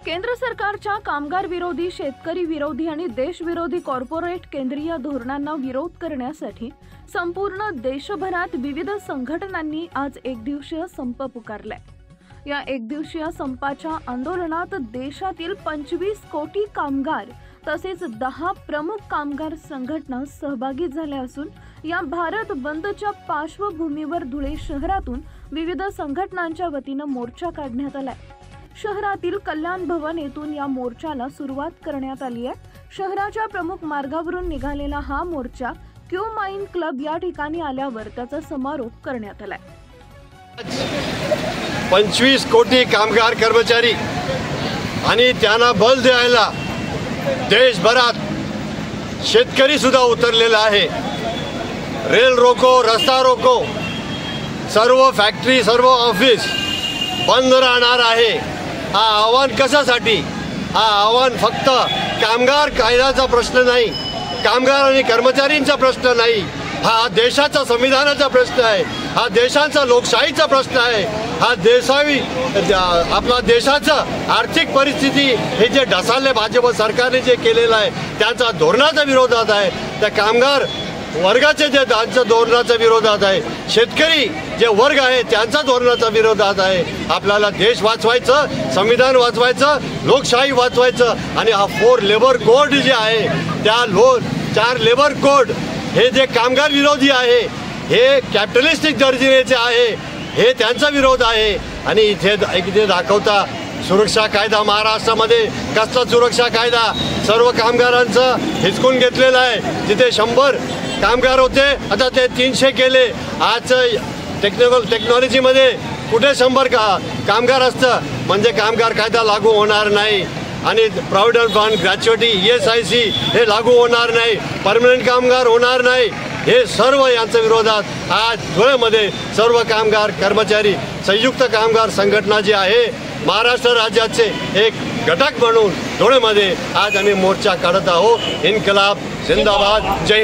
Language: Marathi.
केंद्र सरकारच्या कामगार विरोधी, शेतकरी विरोधी आणि देशविरोधी कॉर्पोरेट केंद्रीय धोरणांना विरोध करण्यासाठी संपूर्ण देशभरात विविध संघटनांनी आज एकदिवसीय संप पुकारलाय। या एकदिवसीय संपाच्या आंदोलनात देशातील 25 कोटी कामगार तसेच 10 प्रमुख कामगार संघटना सहभागी झाल्या असून या भारत बंदच्या पार्श्वभूमीवर धुळे शहरातून विविध संघटनांच्या वतीने मोर्चा काढण्यात आलाय। शहरातील कल्याण भवन येथून या मोर्चाला सुरुवात करण्यात आली आहे। शहराच्या प्रमुख मार्गावरून निघालेला हा मोर्चा क्यू माइन क्लब या ठिकाणी आल्यावर त्याचा समारोप करण्यात आलाय। 25 कोटी कामगार कर्मचारी आणि त्यांना बल द्यायला देशभरात शेतकरी सुद्धा उतरलेला आहे। रेल रोको, रस्ता रोको, सर्व फॅक्टरी, सर्व ऑफिस बंद राहणार आहे। हा आव्हान कशासाठी? हा आव्हान फक्त कामगार कायद्याचा प्रश्न नाही, कामगार आणि कर्मचाऱ्यांचा प्रश्न नाही, हा देशाचा संविधानाचा प्रश्न आहे, हा देशाचा लोकशाहीचा प्रश्न आहे, हा आपला देशाचं आर्थिक परिस्थिती हे जे ढासळले भाजप सरकारने जे केलेलं आहे त्यांचा धोरणाचा विरोधात आहे। त्या कामगार वर्गाचे जे त्यांच्या धोरणाच्या विरोधात आहे, शेतकरी जे वर्ग आहे त्यांचा धोरणाच्या विरोधात आहे। आपल्याला देश वाचवायचं, संविधान वाचवायचं, लोकशाही वाचवायचं आणि हा 4 लेबर कोड जे आहे त्या 4 लेबर कोड हे जे कामगार विरोधी आहे, हे कॅपिटलिस्टिक दर्जाचे आहे, हे त्यांचा विरोध आहे। आणि इथे दाखवता सुरक्षा कायदा महाराष्ट्रामध्ये कसला सुरक्षा कायदा सर्व कामगारांचं हिसकून घेतलेला आहे। जिथे 100 कामगार होते आता ते 300 केले। आज टेक्नॉलॉजीमध्ये कुठे 100 कामगार असतं म्हणजे कामगार कायदा लागू होणार नाही आणि प्रॉव्हिडंट फंड, ग्रॅच्युटी, ESIC हे लागू होणार नाही, परमनंट कामगार होणार नाही। हे सर्व यांच्या विरोधात आज धुळेमध्ये सर्व कामगार कर्मचारी संयुक्त कामगार संघटना जी आहे महाराष्ट्र राज्याचे एक घटक म्हणून धुळेमध्ये आज आम्ही मोर्चा काढत आहोत। इन्कलाब जिंदाबाद, जय